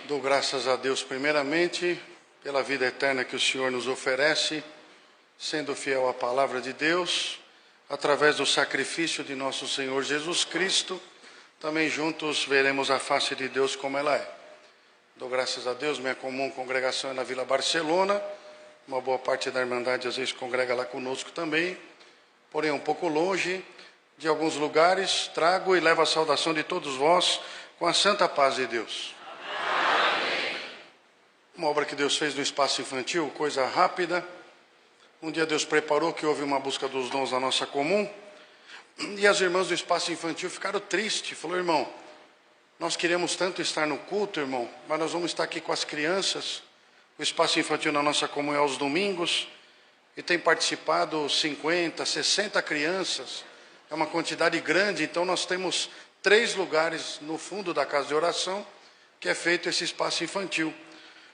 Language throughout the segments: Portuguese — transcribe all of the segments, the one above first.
Dou graças a Deus primeiramente pela vida eterna que o Senhor nos oferece, sendo fiel à palavra de Deus, através do sacrifício de nosso Senhor Jesus Cristo, também juntos veremos a face de Deus como ela é. Dou graças a Deus, minha comum congregação é na Vila Barcelona, uma boa parte da Irmandade às vezes congrega lá conosco também, porém um pouco longe de alguns lugares, trago e levo a saudação de todos vós com a santa paz de Deus. Uma obra que Deus fez no espaço infantil, coisa rápida. Um dia Deus preparou que houve uma busca dos dons na nossa comum, e as irmãs do espaço infantil ficaram tristes. Falou: irmão, nós queremos tanto estar no culto, irmão, mas nós vamos estar aqui com as crianças. O espaço infantil na nossa comum é aos domingos, e tem participado 50, 60 crianças. É uma quantidade grande, então nós temos 3 lugares no fundo da casa de oração, que é feito esse espaço infantil.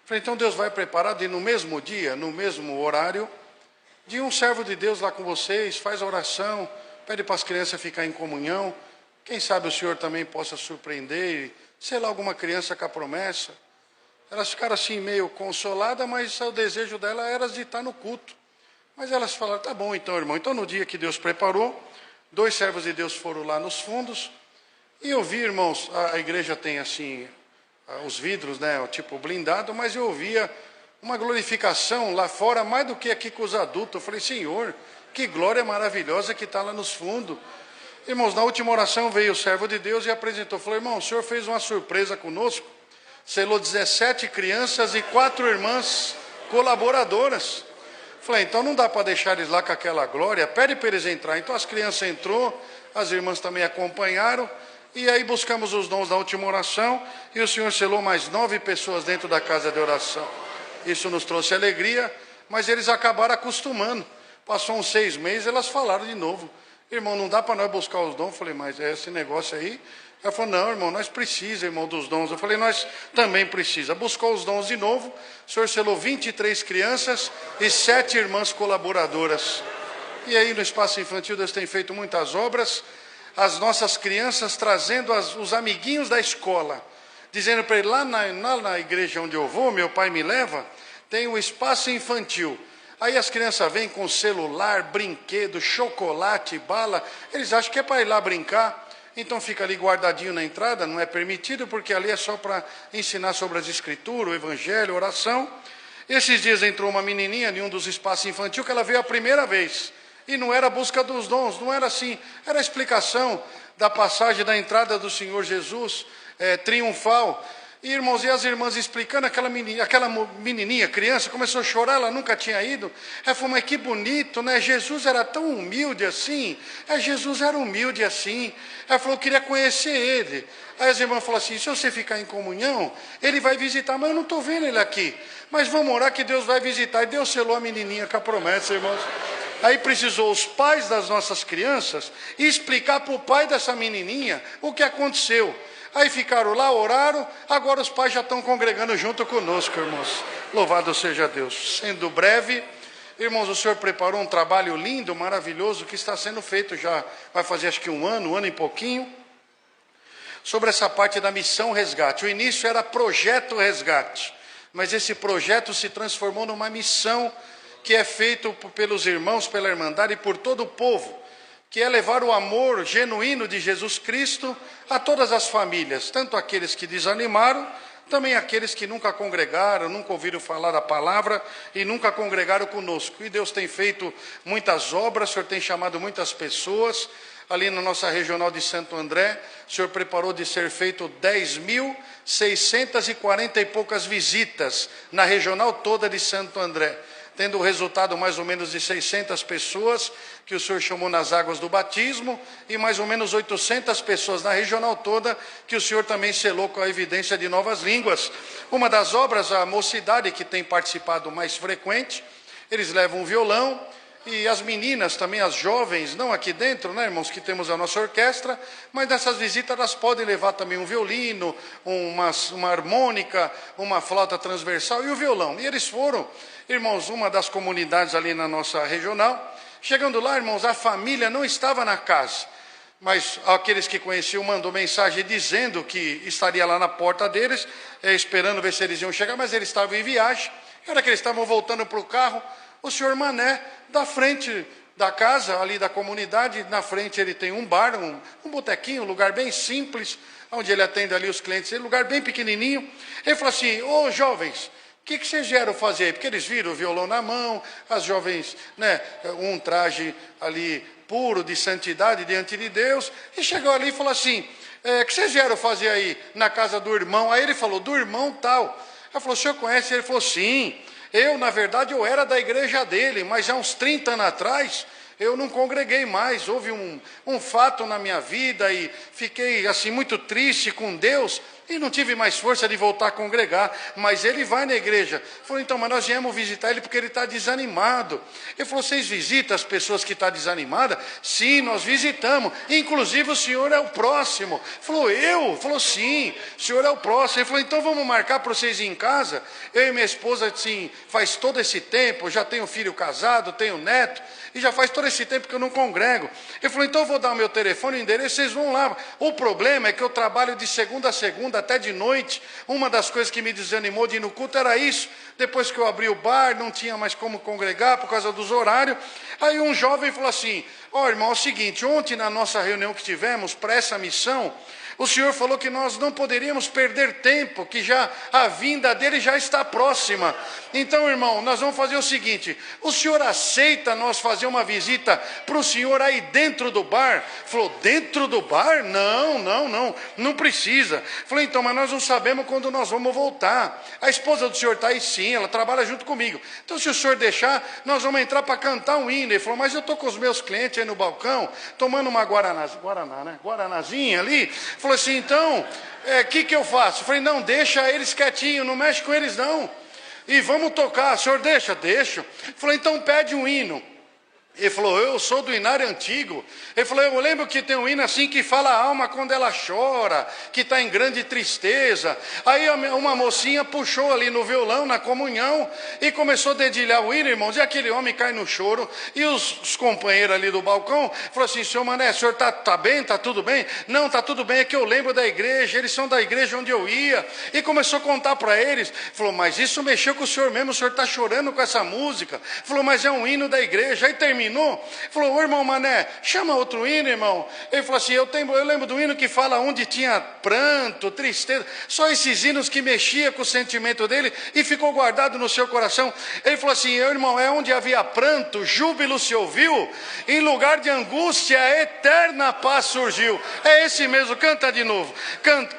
Falei, então Deus vai preparar de no mesmo dia, no mesmo horário, de um servo de Deus lá com vocês, faz a oração, pede para as crianças ficar em comunhão. Quem sabe o Senhor também possa surpreender, sei lá, alguma criança com a promessa. Elas ficaram assim meio consoladas, mas o desejo dela era de estar no culto. Mas elas falaram, tá bom então, irmão. Então no dia que Deus preparou, 2 servos de Deus foram lá nos fundos, e eu vi, irmãos, a igreja tem assim, os vidros, né, tipo blindado, mas eu ouvia uma glorificação lá fora, mais do que aqui com os adultos. Eu falei, Senhor, que glória maravilhosa que está lá nos fundos. Irmãos, na última oração veio o servo de Deus e apresentou. Falou, irmão, o Senhor fez uma surpresa conosco, selou 17 crianças e 4 irmãs colaboradoras. Falei, então não dá para deixar eles lá com aquela glória, pede para eles entrar. Então as crianças entrou, as irmãs também acompanharam, e aí buscamos os dons da última oração, e o Senhor selou mais 9 pessoas dentro da casa de oração. Isso nos trouxe alegria, mas eles acabaram acostumando. Passou uns 6 meses, elas falaram de novo, irmão, não dá para nós buscar os dons. Eu falei, mas é esse negócio aí? Ela falou, não, irmão, nós precisamos, irmão, dos dons. Eu falei, nós também precisamos. Buscou os dons de novo, o Senhor selou 23 crianças e 7 irmãs colaboradoras. E aí no espaço infantil Deus tem feito muitas obras, as nossas crianças trazendo os amiguinhos da escola, dizendo para ele, lá na igreja onde eu vou, meu pai me leva, tem um espaço infantil. Aí as crianças vêm com celular, brinquedo, chocolate, bala, eles acham que é para ir lá brincar, então fica ali guardadinho na entrada, não é permitido, porque ali é só para ensinar sobre as escrituras, o evangelho, oração. Esses dias entrou uma menininha em um dos espaços infantil, que ela veio a primeira vez, e não era a busca dos dons, não era assim, era a explicação da passagem da entrada do Senhor Jesus, triunfal. E, irmãos, e as irmãs explicando, aquela menininha, criança, começou a chorar, ela nunca tinha ido. Ela falou, mas que bonito, né? Jesus era tão humilde assim. Jesus era humilde assim. Ela falou, eu queria conhecer ele. Aí as irmãs falaram assim, se você ficar em comunhão, ele vai visitar, mas eu não estou vendo ele aqui. Mas vamos orar que Deus vai visitar. E Deus selou a menininha com a promessa, irmãos. Aí precisou os pais das nossas crianças explicar para o pai dessa menininha o que aconteceu. Aí ficaram lá, oraram, agora os pais já estão congregando junto conosco, irmãos. Louvado seja Deus. Sendo breve, irmãos, o Senhor preparou um trabalho lindo, maravilhoso, que está sendo feito já, vai fazer acho que um ano e pouquinho, sobre essa parte da missão resgate. O início era projeto resgate, mas esse projeto se transformou numa missão que é feito pelos irmãos, pela Irmandade e por todo o povo, que é levar o amor genuíno de Jesus Cristo a todas as famílias, tanto aqueles que desanimaram, também aqueles que nunca congregaram, nunca ouviram falar da palavra e nunca congregaram conosco. E Deus tem feito muitas obras, o Senhor tem chamado muitas pessoas. Ali na nossa regional de Santo André, o Senhor preparou de ser feito 10.640 e poucas visitas na regional toda de Santo André, tendo o resultado mais ou menos de 600 pessoas que o Senhor chamou nas águas do batismo e mais ou menos 800 pessoas na regional toda que o Senhor também selou com a evidência de novas línguas. Uma das obras, a mocidade que tem participado mais frequente, eles levam um violão e as meninas também, as jovens, não aqui dentro, né, irmãos, que temos a nossa orquestra, mas nessas visitas elas podem levar também um violino, uma harmônica, uma flauta transversal e o violão. E eles foram, irmãos, uma das comunidades ali na nossa regional. Chegando lá, irmãos, a família não estava na casa, mas aqueles que conheciam mandou mensagem dizendo que estaria lá na porta deles, esperando ver se eles iam chegar, mas eles estavam em viagem. E na hora que eles estavam voltando para o carro, o senhor Mané, da frente da casa, ali da comunidade, na frente ele tem um bar, um botequinho, um lugar bem simples, onde ele atende ali os clientes, um lugar bem pequenininho. Ele falou assim: ô jovens, o que vocês vieram fazer aí? Porque eles viram o violão na mão, as jovens, né, um traje ali puro, de santidade diante de Deus, e chegou ali e falou assim: o que vocês vieram fazer aí na casa do irmão? Aí ele falou: do irmão tal. Ela falou: o senhor conhece? Ele falou: sim. Na verdade, eu era da igreja dele, mas já uns 30 anos atrás, eu não congreguei mais. Houve um fato na minha vida e fiquei assim muito triste com Deus e não tive mais força de voltar a congregar. Mas ele vai na igreja. Falou: então, mas nós viemos visitar ele porque ele está desanimado. Ele falou: vocês visitam as pessoas que estão desanimadas? Sim, nós visitamos. Inclusive o senhor é o próximo. Falou: eu? Falou: sim, o senhor é o próximo. Ele falou: então vamos marcar para vocês ir em casa. Eu e minha esposa, assim, faz todo esse tempo, já tenho filho casado, tenho neto, e já faz todo esse tempo que eu não congrego. Ele falou: então eu vou dar o meu telefone, o endereço, vocês vão lá. O problema é que eu trabalho de segunda a segunda, até de noite. Uma das coisas que me desanimou de ir no culto era isso. Depois que eu abri o bar, não tinha mais como congregar por causa dos horários. Aí um jovem falou assim: ó, irmão, é o seguinte, ontem na nossa reunião que tivemos para essa missão, o senhor falou que nós não poderíamos perder tempo, que já a vinda dele já está próxima. Então, irmão, nós vamos fazer o seguinte: o senhor aceita nós fazer uma visita para o senhor aí dentro do bar? Falou: dentro do bar? Não precisa. Falei: então, mas nós não sabemos quando nós vamos voltar. A esposa do senhor está aí? Sim, ela trabalha junto comigo. Então, se o senhor deixar, nós vamos entrar para cantar um hino. Ele falou: mas eu estou com os meus clientes aí no balcão, tomando uma guaranazinha ali. Falou assim: então, que eu faço? Eu falei: não, deixa eles quietinhos, não mexe com eles não. E vamos tocar. O senhor deixa? Deixa. Falei: então pede um hino. Ele falou: eu sou do hinário antigo. Ele falou: eu lembro que tem um hino assim que fala a alma quando ela chora, que está em grande tristeza. Aí uma mocinha puxou ali no violão, na comunhão, e começou a dedilhar o hino, irmãos, e aquele homem cai no choro. E os companheiros ali do balcão falaram assim: senhor Mané, o senhor está bem? Está tudo bem? Não, está tudo bem, é que eu lembro da igreja, eles são da igreja onde eu ia. E começou a contar para eles. Falou: mas isso mexeu com o senhor mesmo, o senhor está chorando com essa música. Falou: mas é um hino da igreja. Aí terminou. Falou: ô irmão Mané, chama outro hino, irmão. Ele falou assim: eu lembro do hino que fala onde tinha pranto, tristeza, só esses hinos que mexia com o sentimento dele e ficou guardado no seu coração. Ele falou assim: irmão, é onde havia pranto, júbilo se ouviu, em lugar de angústia, eterna paz surgiu. É esse mesmo, canta de novo.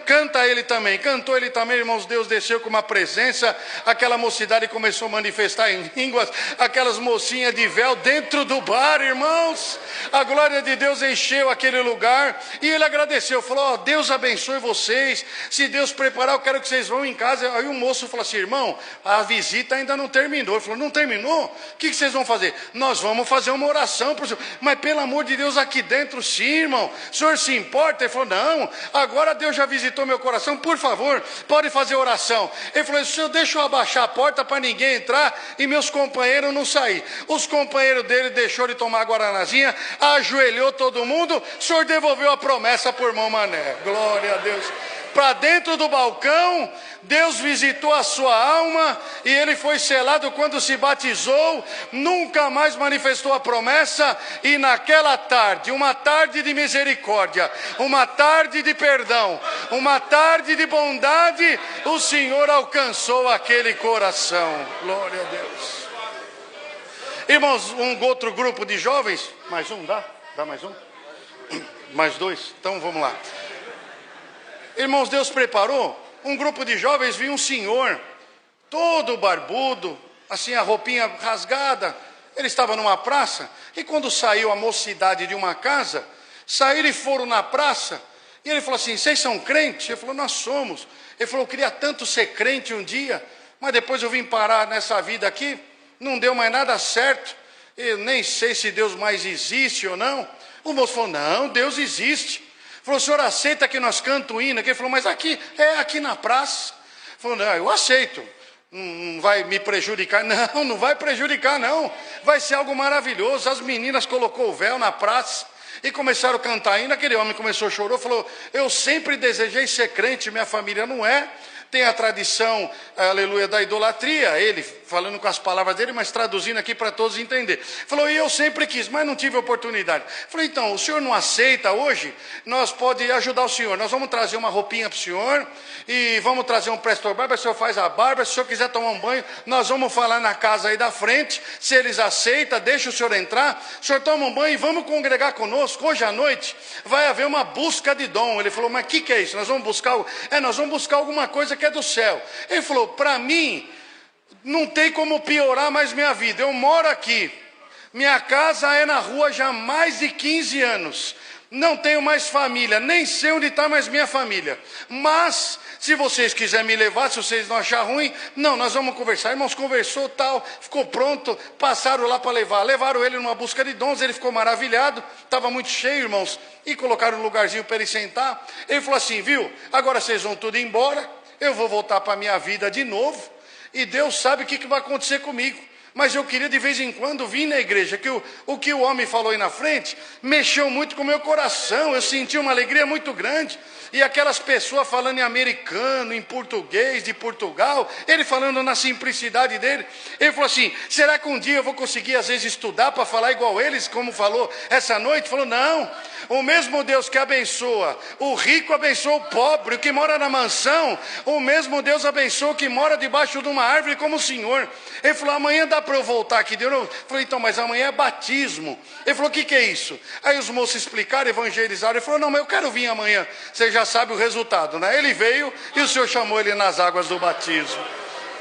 Canta ele também, cantou ele também, irmãos. Deus desceu com uma presença, aquela mocidade começou a manifestar em línguas, aquelas mocinhas de véu dentro do bar, irmãos. A glória de Deus encheu aquele lugar e ele agradeceu, falou: ó, Deus abençoe vocês, se Deus preparar, eu quero que vocês vão em casa. Aí o moço falou assim: irmão, a visita ainda não terminou. Ele falou: não terminou? O que vocês vão fazer? Nós vamos fazer uma oração pro senhor. Mas pelo amor de Deus, aqui dentro sim, irmão, o senhor se importa? Ele falou: não, agora Deus já visitou meu coração, por favor, pode fazer oração. Ele falou: senhor, deixa eu abaixar a porta para ninguém entrar e meus companheiros não sair. Os companheiros dele deixou de tomar a guaranazinha, ajoelhou todo mundo, o senhor devolveu a promessa por irmão Mané. Glória a Deus. Para dentro do balcão, Deus visitou a sua alma e ele foi selado quando se batizou, nunca mais manifestou a promessa. E naquela tarde, uma tarde de misericórdia, uma tarde de perdão, uma tarde de bondade, o Senhor alcançou aquele coração. Glória a Deus. Irmãos, outro grupo de jovens, mais um, dá? Dá mais um? Mais dois? Então vamos lá. Irmãos, Deus preparou, um grupo de jovens, viu um senhor, todo barbudo, assim a roupinha rasgada. Ele estava numa praça, e quando saiu a mocidade de uma casa, saíram e foram na praça, e ele falou assim: vocês são crentes? Ele falou: nós somos. Ele falou: eu queria tanto ser crente um dia, mas depois eu vim parar nessa vida aqui, não deu mais nada certo. eu nem sei se Deus mais existe ou não. O moço falou, não, Deus existe. Falou, o senhor aceita que nós cantamos o hino? Ele falou, mas aqui, aqui na praça. Falou, não, eu aceito. Não vai me prejudicar? Não, não vai prejudicar não. Vai ser algo maravilhoso. As meninas colocou o véu na praça e começaram a cantar hino. Aquele homem começou a chorar, falou, eu sempre desejei ser crente, minha família não é. Tem a tradição, aleluia, da idolatria, ele falando com as palavras dele, mas traduzindo aqui para todos entender. Falou, e eu sempre quis, mas não tive oportunidade. Falei, então, o senhor não aceita hoje? Nós podemos ajudar o senhor. Nós vamos trazer uma roupinha para o senhor e vamos trazer um prestor barba, o senhor faz a barba, se o senhor quiser tomar um banho, nós vamos falar na casa aí da frente, se eles aceitam, deixa o senhor entrar, o senhor toma um banho e vamos congregar conosco. Hoje à noite vai haver uma busca de dom. Ele falou, mas o que é isso? Nós vamos buscar, nós vamos buscar alguma coisa que é do céu. Ele falou, para mim, não tem como piorar mais minha vida. Eu moro aqui, minha casa é na rua já há mais de 15 anos. Não tenho mais família, nem sei onde está mais minha família. Mas, se vocês quiserem me levar, se vocês não acharem ruim, não, nós vamos conversar. Irmãos, conversou, tal, ficou pronto, passaram lá para levar. Levaram ele numa busca de dons, ele ficou maravilhado, estava muito cheio, irmãos, e colocaram um lugarzinho para ele sentar. Ele falou assim, viu, agora vocês vão tudo embora, eu vou voltar para a minha vida de novo, e Deus sabe o que vai acontecer comigo. Mas eu queria de vez em quando vir na igreja, que o que o homem falou aí na frente, mexeu muito com o meu coração, eu senti uma alegria muito grande, e aquelas pessoas falando em americano, em português, de Portugal, ele falando na simplicidade dele, ele falou assim, será que um dia eu vou conseguir às vezes estudar para falar igual eles, como falou essa noite? Falou, não, o mesmo Deus que abençoa, o rico abençoa o pobre, o que mora na mansão, o mesmo Deus abençoa o que mora debaixo de uma árvore como o Senhor. Ele falou, amanhã dá para eu voltar aqui de novo? Eu falei, então, mas amanhã é batismo. Ele falou, o que é isso? Aí os moços explicaram, evangelizaram. Ele falou, não, mas eu quero vir amanhã. Você já sabe o resultado, né? Ele veio e o Senhor chamou ele nas águas do batismo.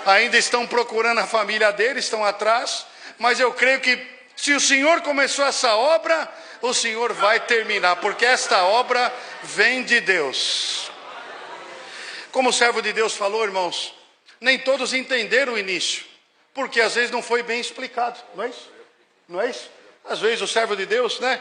Ainda estão procurando a família dele, estão atrás. Mas eu creio que se o Senhor começou essa obra, o Senhor vai terminar. Porque esta obra vem de Deus. Como o servo de Deus falou, irmãos, nem todos entenderam o início. Porque às vezes não foi bem explicado, não é isso? Não é isso? Às vezes o servo de Deus, né?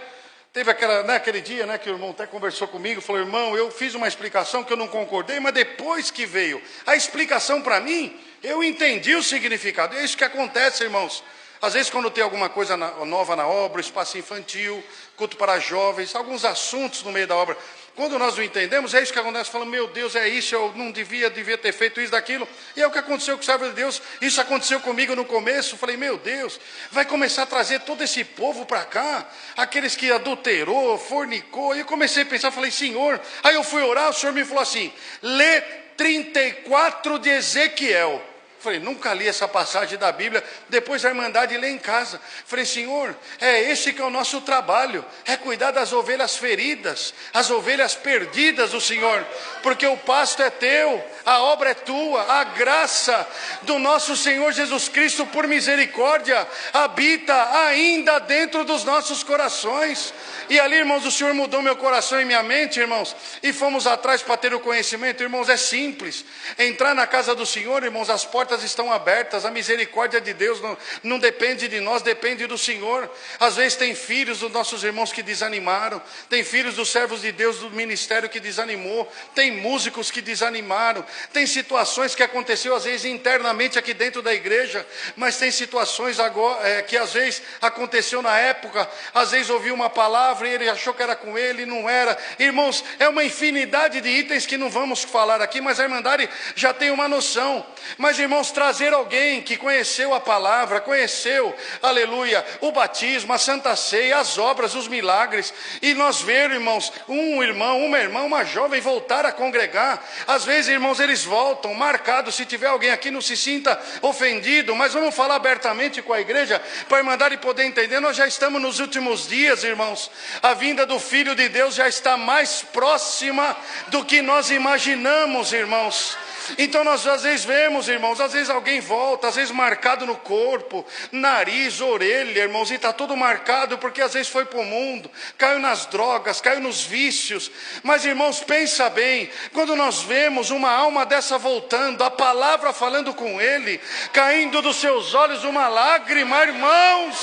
Teve aquele dia, né, que o irmão até conversou comigo, falou, irmão, eu fiz uma explicação que eu não concordei, mas depois que veio a explicação para mim, eu entendi o significado. É isso que acontece, irmãos. Às vezes quando tem alguma coisa nova na obra, espaço infantil, culto para jovens, alguns assuntos no meio da obra, quando nós não entendemos, é isso que acontece, falando, meu Deus, é isso, eu não devia ter feito isso, daquilo, e é o que aconteceu com o servo de Deus, isso aconteceu comigo no começo, falei, meu Deus, vai começar a trazer todo esse povo para cá, aqueles que adulterou, fornicou, e eu comecei a pensar, falei, Senhor, aí eu fui orar, o Senhor me falou assim, lê 34 de Ezequiel. Falei, nunca li essa passagem da Bíblia. Depois a Irmandade lê em casa. Falei, Senhor, é esse que é o nosso trabalho. É cuidar das ovelhas feridas, as ovelhas perdidas do Senhor. Porque o pasto é teu, a obra é tua, a graça do nosso Senhor Jesus Cristo por misericórdia habita ainda dentro dos nossos corações. E ali, irmãos, o Senhor mudou meu coração e minha mente, irmãos. E fomos atrás para ter o conhecimento. Irmãos, é simples. Entrar na casa do Senhor, irmãos, as portas estão abertas, a misericórdia de Deus não depende de nós, depende do Senhor. Às vezes tem filhos dos nossos irmãos que desanimaram, tem filhos dos servos de Deus do ministério que desanimou, tem músicos que desanimaram, tem situações que aconteceu às vezes internamente aqui dentro da igreja, mas tem situações agora, que às vezes aconteceu na época, às vezes ouviu uma palavra e ele achou que era com ele e não era. Irmãos, é uma infinidade de itens que não vamos falar aqui, mas a Irmandade já tem uma noção. Mas, irmãos, trazer alguém que conheceu a palavra, conheceu, aleluia, o batismo, a Santa Ceia, as obras, os milagres, e nós ver, irmãos, um irmão, uma irmã, uma jovem voltar a congregar. Às vezes, irmãos, eles voltam marcados. Se tiver alguém aqui, não se sinta ofendido, mas vamos falar abertamente com a igreja para a Irmandade poder entender. Nós já estamos nos últimos dias, irmãos. A vinda do Filho de Deus já está mais próxima do que nós imaginamos, irmãos. Então nós às vezes vemos, irmãos, às vezes alguém volta, às vezes marcado no corpo, nariz, orelha, irmãos, e está tudo marcado porque às vezes foi para o mundo, caiu nas drogas, caiu nos vícios. Mas, irmãos, pensa bem, quando nós vemos uma alma dessa voltando, a palavra falando com ele, caindo dos seus olhos uma lágrima, irmãos,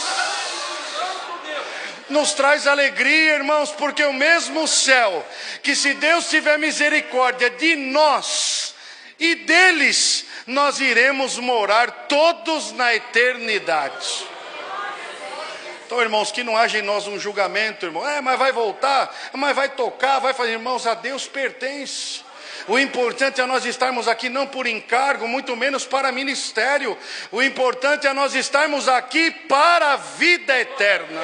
nos traz alegria, irmãos, porque o mesmo céu, que se Deus tiver misericórdia de nós e deles, nós iremos morar todos na eternidade. Então, irmãos, que não haja em nós um julgamento, irmão. Mas vai voltar, mas vai tocar, vai fazer. Irmãos, a Deus pertence. O importante é nós estarmos aqui não por encargo, muito menos para ministério. O importante é nós estarmos aqui para a vida eterna.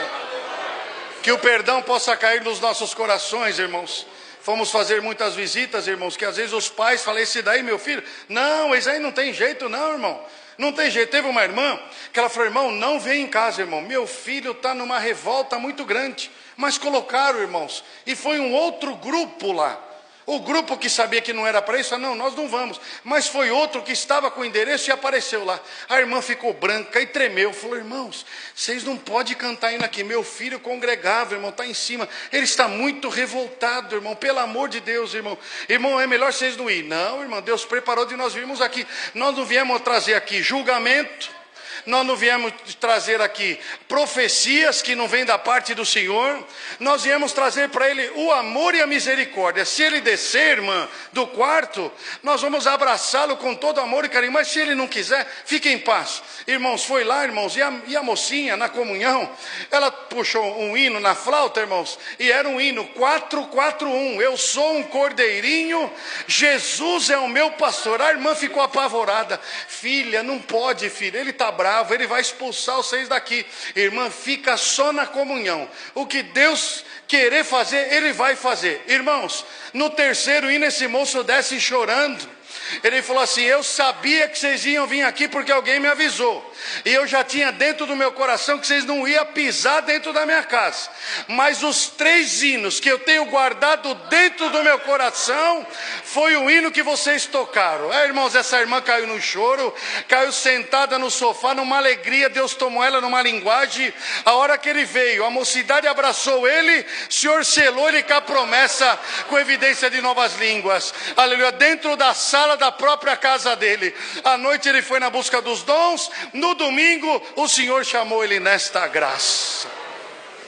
Que o perdão possa cair nos nossos corações, irmãos. Fomos fazer muitas visitas, irmãos, que às vezes os pais falam, esse daí, meu filho, não, esse aí não tem jeito não, irmão. Não tem jeito. Teve uma irmã que ela falou, irmão, não vem em casa, irmão. Meu filho está numa revolta muito grande. Mas colocaram, irmãos, e foi um outro grupo lá. O grupo que sabia que não era para isso, não, nós não vamos. Mas foi outro que estava com o endereço e apareceu lá. A irmã ficou branca e tremeu. Falou, irmãos, vocês não podem cantar indo aqui. Meu filho congregava, irmão, está em cima. Ele está muito revoltado, irmão. Pelo amor de Deus, irmão. Irmão, é melhor vocês não ir. Não, irmão, Deus preparou de nós virmos aqui. Nós não viemos trazer aqui julgamento. Nós não viemos trazer aqui profecias que não vêm da parte do Senhor. Nós viemos trazer para Ele o amor e a misericórdia. Se Ele descer, irmã, do quarto, nós vamos abraçá-lo com todo amor e carinho. Mas se Ele não quiser, fique em paz. Irmãos, foi lá, irmãos, e a mocinha na comunhão, ela puxou um hino na flauta, irmãos, e era um hino 441. Eu sou um cordeirinho, Jesus é o meu pastor. A irmã ficou apavorada. Filha, não pode, filha, ele está bravo. Ele vai expulsar vocês daqui. Irmã, fica só na comunhão. O que Deus querer fazer, Ele vai fazer. Irmãos, no terceiro hino esse moço desce chorando. Ele falou assim, eu sabia que vocês iam vir aqui porque alguém me avisou. E eu já tinha dentro do meu coração que vocês não iam pisar dentro da minha casa. Mas os 3 hinos que eu tenho guardado dentro do meu coração, foi o hino que vocês tocaram. Irmãos, essa irmã caiu no choro, caiu sentada no sofá, numa alegria. Deus tomou ela numa linguagem. A hora que ele veio, a mocidade abraçou ele, o Senhor selou ele com a promessa, com evidência de novas línguas. Aleluia, dentro da sala da própria casa dele. À noite ele foi na busca dos dons. No domingo o Senhor chamou ele nesta graça.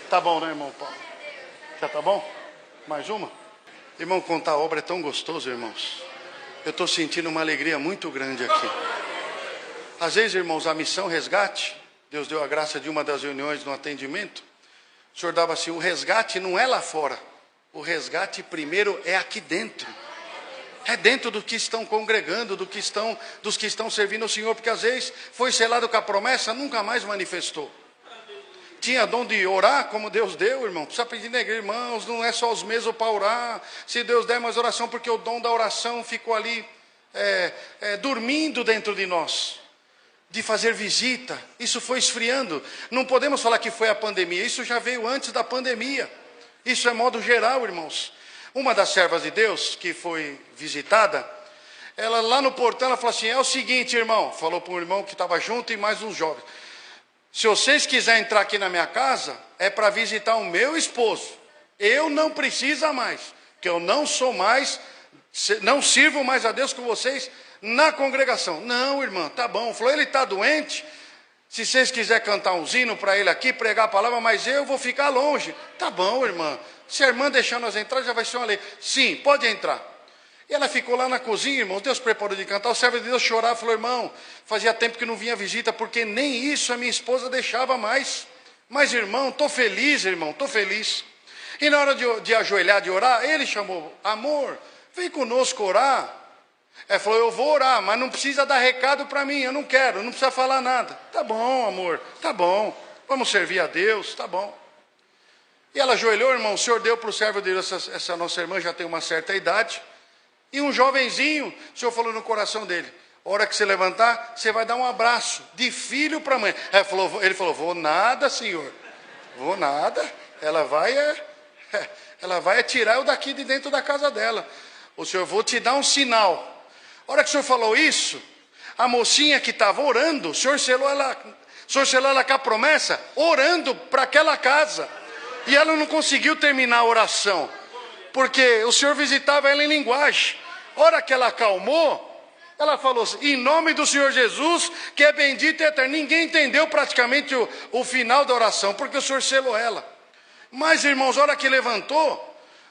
Tá bom, né, irmão Paulo? Já tá bom? Mais uma? Irmão, contar a obra é tão gostoso, irmãos. Eu estou sentindo uma alegria muito grande aqui. Às vezes, irmãos, a missão resgate, Deus deu a graça de uma das reuniões no atendimento. O Senhor dava assim, o resgate não é lá fora. O resgate primeiro é aqui dentro. É dentro dos que estão congregando, dos que estão servindo ao Senhor, porque às vezes foi selado com a promessa, nunca mais manifestou. Tinha dom de orar, como Deus deu, irmão. Precisa pedir na igreja, irmãos, não é só os mesmos para orar. Se Deus der mais oração, porque o dom da oração ficou ali dormindo dentro de nós. De fazer visita, isso foi esfriando. Não podemos falar que foi a pandemia, isso já veio antes da pandemia. Isso é modo geral, irmãos. Uma das servas de Deus que foi visitada, ela lá no portão, ela falou assim, é o seguinte, irmão, falou para um irmão que estava junto e mais uns jovens, se vocês quiserem entrar aqui na minha casa, é para visitar o meu esposo, eu não preciso mais, que eu não sou mais, não sirvo mais a Deus com vocês na congregação. Não, irmã, tá bom, falou, ele está doente, se vocês quiserem cantar um hino para ele aqui, pregar a palavra, mas eu vou ficar longe. Tá bom, irmã. Se a irmã deixar nós entrar, já vai ser uma lei. Sim, pode entrar. E ela ficou lá na cozinha, irmãos. Deus preparou de cantar. O servo de Deus chorava, falou, irmão, fazia tempo que não vinha visita, porque nem isso a minha esposa deixava mais. Mas, irmão, estou feliz, irmão, estou feliz. E na hora de ajoelhar, de orar, ele chamou, amor, vem conosco orar. Ela falou, eu vou orar, mas não precisa dar recado para mim, eu não quero, não precisa falar nada. Tá bom, amor, tá bom, vamos servir a Deus, tá bom. E ela ajoelhou, irmão, o Senhor deu para o servo de Deus, essa nossa irmã já tem uma certa idade, e um jovenzinho, o Senhor falou no coração dele, a hora que você levantar, você vai dar um abraço, de filho para mãe. Ele falou, vou nada, Senhor, vou nada, ela vai tirar eu daqui de dentro da casa dela. O Senhor, vou te dar um sinal. A hora que o Senhor falou isso, a mocinha que estava orando, o Senhor selou ela com a promessa, orando para aquela casa. E ela não conseguiu terminar a oração, porque o Senhor visitava ela em linguagem. A hora que ela acalmou, ela falou assim, em nome do Senhor Jesus, que é bendito e eterno. Ninguém entendeu praticamente o final da oração, porque o Senhor selou ela. Mas, irmãos, a hora que levantou,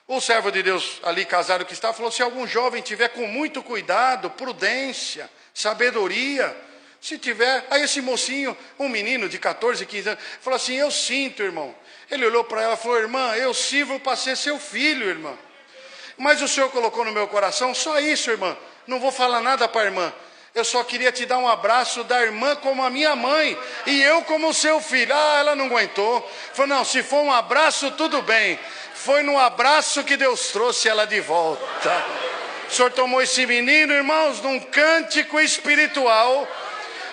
o servo de Deus ali casado que está, falou, se algum jovem tiver com muito cuidado, prudência, sabedoria, se tiver, aí esse mocinho, um menino de 14, 15 anos, falou assim, eu sinto, irmão. Ele olhou para ela e falou, irmã, eu sirvo para ser seu filho, irmã. Mas o Senhor colocou no meu coração, só isso, irmã, não vou falar nada para a irmã. Eu só queria te dar um abraço da irmã como a minha mãe, e eu como seu filho. Ah, ela não aguentou. Falou, não, se for um abraço, tudo bem. Foi no abraço que Deus trouxe ela de volta. O Senhor tomou esse menino, irmãos, num cântico espiritual.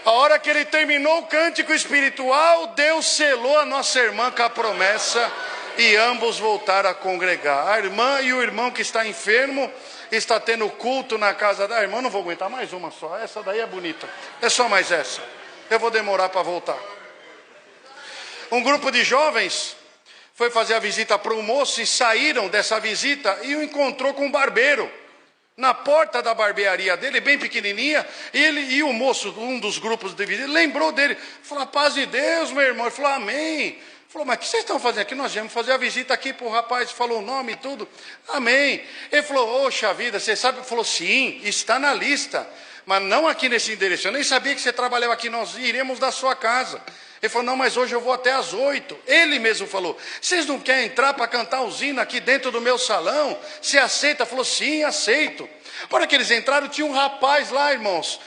A hora que ele terminou o cântico espiritual, Deus selou a nossa irmã com a promessa, e ambos voltaram a congregar. A irmã e o irmão que está enfermo, está tendo culto na casa da irmã. Não vou aguentar mais uma só, essa daí é bonita. É só mais essa. Eu vou demorar para voltar. Um grupo de jovens foi fazer a visita para um moço e saíram dessa visita e o encontrou com um barbeiro. Na porta da barbearia dele, bem pequenininha, e o moço, um dos grupos de visita, lembrou dele. Falou, a paz de Deus, meu irmão. Ele falou, amém. Falou, mas o que vocês estão fazendo aqui? Nós viemos fazer a visita aqui para o rapaz, falou o nome e tudo. Amém. Ele falou, oxa vida, você sabe? Ele falou, sim, está na lista, mas não aqui nesse endereço. Eu nem sabia que você trabalhava aqui, nós iremos da sua casa. Ele falou, não, mas hoje eu vou até às 8. Ele mesmo falou, vocês não querem entrar para cantar um hino aqui dentro do meu salão? Você aceita? Falou, sim, aceito. A hora que eles entraram, tinha um rapaz lá, irmãos,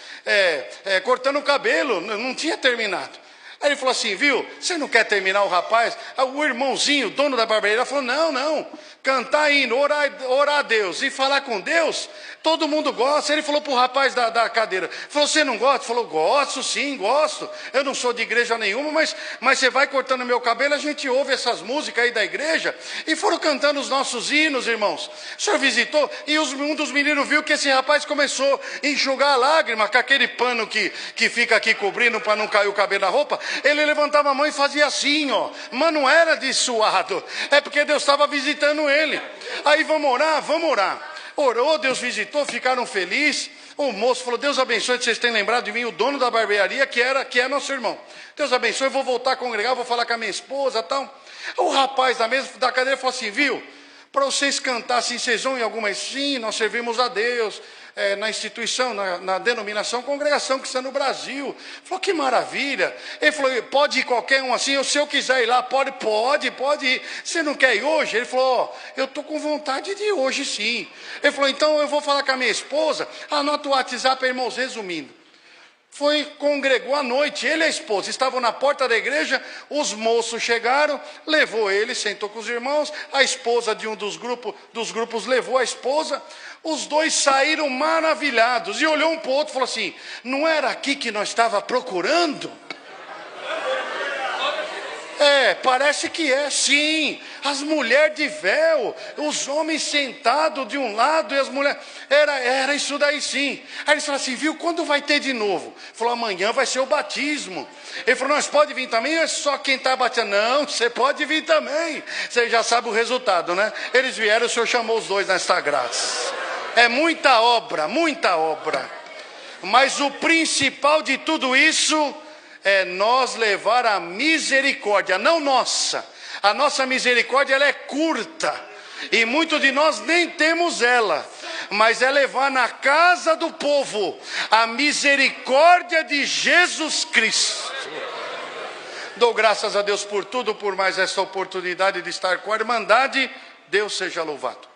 cortando o cabelo, não tinha terminado. Aí ele falou assim, viu, você não quer terminar o rapaz? O irmãozinho, dono da barbearia, falou, não, cantar hino, orar a Deus e falar com Deus, todo mundo gosta. Ele falou para o rapaz da cadeira, falou, você não gosta? Falou, gosto sim, gosto. Eu não sou de igreja nenhuma, mas você vai cortando meu cabelo, a gente ouve essas músicas aí da igreja. E foram cantando os nossos hinos, irmãos. O senhor visitou e um dos meninos viu que esse rapaz começou a enxugar a lágrima com aquele pano que fica aqui cobrindo para não cair o cabelo na roupa. Ele levantava a mão e fazia assim, ó. Mas não era de suado, é porque Deus estava visitando ele. Aí vamos orar. Orou, Deus visitou, ficaram felizes. O moço falou, Deus abençoe, vocês têm lembrado de mim, o dono da barbearia, que é nosso irmão. Deus abençoe, eu vou voltar a congregar, vou falar com a minha esposa e tal. O rapaz da cadeira falou assim, viu, para vocês cantarem, vocês vão em alguma... Sim, nós servimos a Deus, na instituição, na denominação Congregação Cristã no Brasil. Falou, que maravilha. Ele falou, pode ir qualquer um assim? Se eu quiser ir lá, pode ir. Você não quer ir hoje? Ele falou, eu estou com vontade de ir hoje sim. Ele falou, então eu vou falar com a minha esposa, anota o WhatsApp, irmãos, resumindo. Congregou à noite, ele e a esposa estavam na porta da igreja, os moços chegaram, levou ele, sentou com os irmãos, a esposa de um dos grupos levou a esposa, os dois saíram maravilhados, e olhou um para o outro e falou assim, não era aqui que nós estávamos procurando? Parece que é, sim. As mulheres de véu, os homens sentados de um lado e as mulheres... Era isso daí, sim. Aí eles falaram assim, viu, quando vai ter de novo? Ele falou, amanhã vai ser o batismo. Ele falou, nós pode vir também? Ou é só quem está batizando? Não, você pode vir também. Você já sabe o resultado, né? Eles vieram, o Senhor chamou os dois nesta graça. É muita obra. Mas o principal de tudo isso... é nós levar a misericórdia, não nossa. A nossa misericórdia, ela é curta. E muitos de nós nem temos ela. Mas é levar na casa do povo a misericórdia de Jesus Cristo. Dou graças a Deus por tudo, por mais essa oportunidade de estar com a Irmandade. Deus seja louvado.